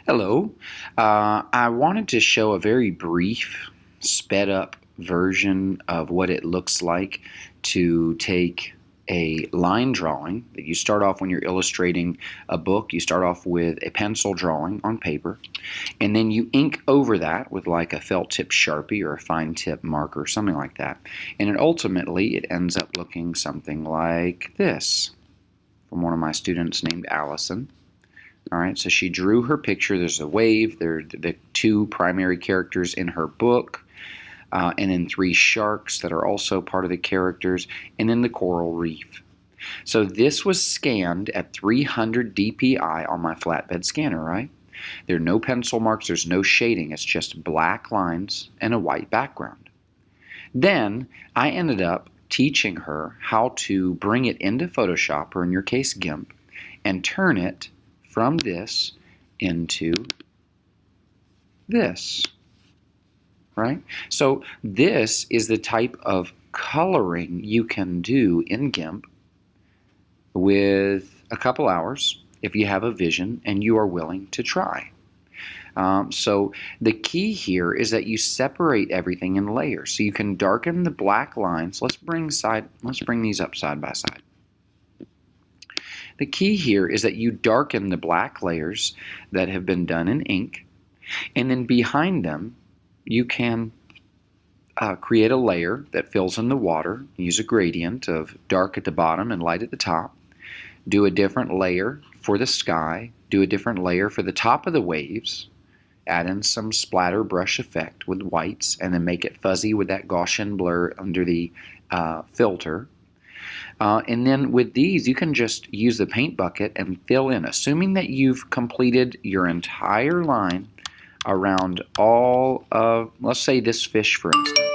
Hello. I wanted to show a very brief, sped up version of what it looks like to take a line drawing that you start off when you're illustrating a book. You start off with a pencil drawing on paper, and then you ink over that with like a felt tip Sharpie or a fine tip marker, something like that. And then ultimately it ends up looking something like this from one of my students named Allison. All right, so she drew her picture. There's a wave. There are the two primary characters in her book, and then three sharks that are also part of the characters, and then the coral reef. So this was scanned at 300 dpi on my flatbed scanner, right? There are no pencil marks. There's no shading. It's just black lines and a white background. Then I ended up teaching her how to bring it into Photoshop, or in your case GIMP, and turn it from this into this, right? So this is the type of coloring you can do in GIMP with a couple hours if you have a vision and you are willing to try. So the key here is that you separate everything in layers. So you can darken the black lines. Let's bring these up side by side. The key here is that you darken the black layers that have been done in ink, and then behind them you can create a layer that fills in the water. Use a gradient of dark at the bottom and light at the top. Do a different layer for the sky. Do a different layer for the top of the waves. Add in some splatter brush effect with whites, and then make it fuzzy with that Gaussian blur under the filter. And then with these, you can just use the paint bucket and fill in, assuming that you've completed your entire line around all of, let's say this fish for instance.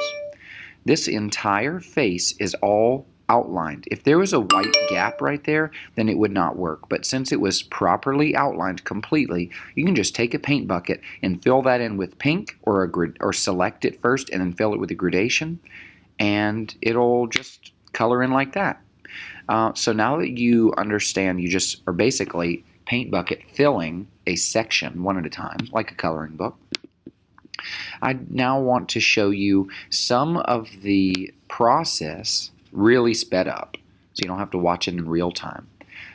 This entire face is all outlined. If there was a white gap right there, then it would not work. But since it was properly outlined completely, you can just take a paint bucket and fill that in with pink, or select it first and then fill it with a gradation, and it'll just color in like that. So now that you understand, you just are basically paint bucket filling a section one at a time, like a coloring book. I now want to show you some of the process really sped up, so you don't have to watch it in real time,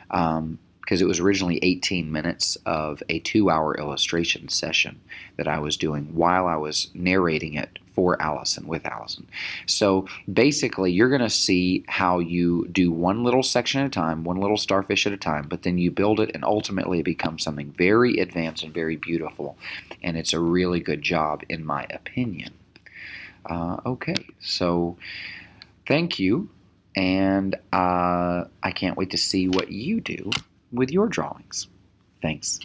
because it was originally 18 minutes of a 2-hour illustration session that I was doing while I was narrating it for Allison, with Allison. So basically you're going to see how you do one little section at a time, one little starfish at a time, but then you build it and ultimately it becomes something very advanced and very beautiful, and it's a really good job in my opinion. Okay, so thank you, and I can't wait to see what you do with your drawings. Thanks.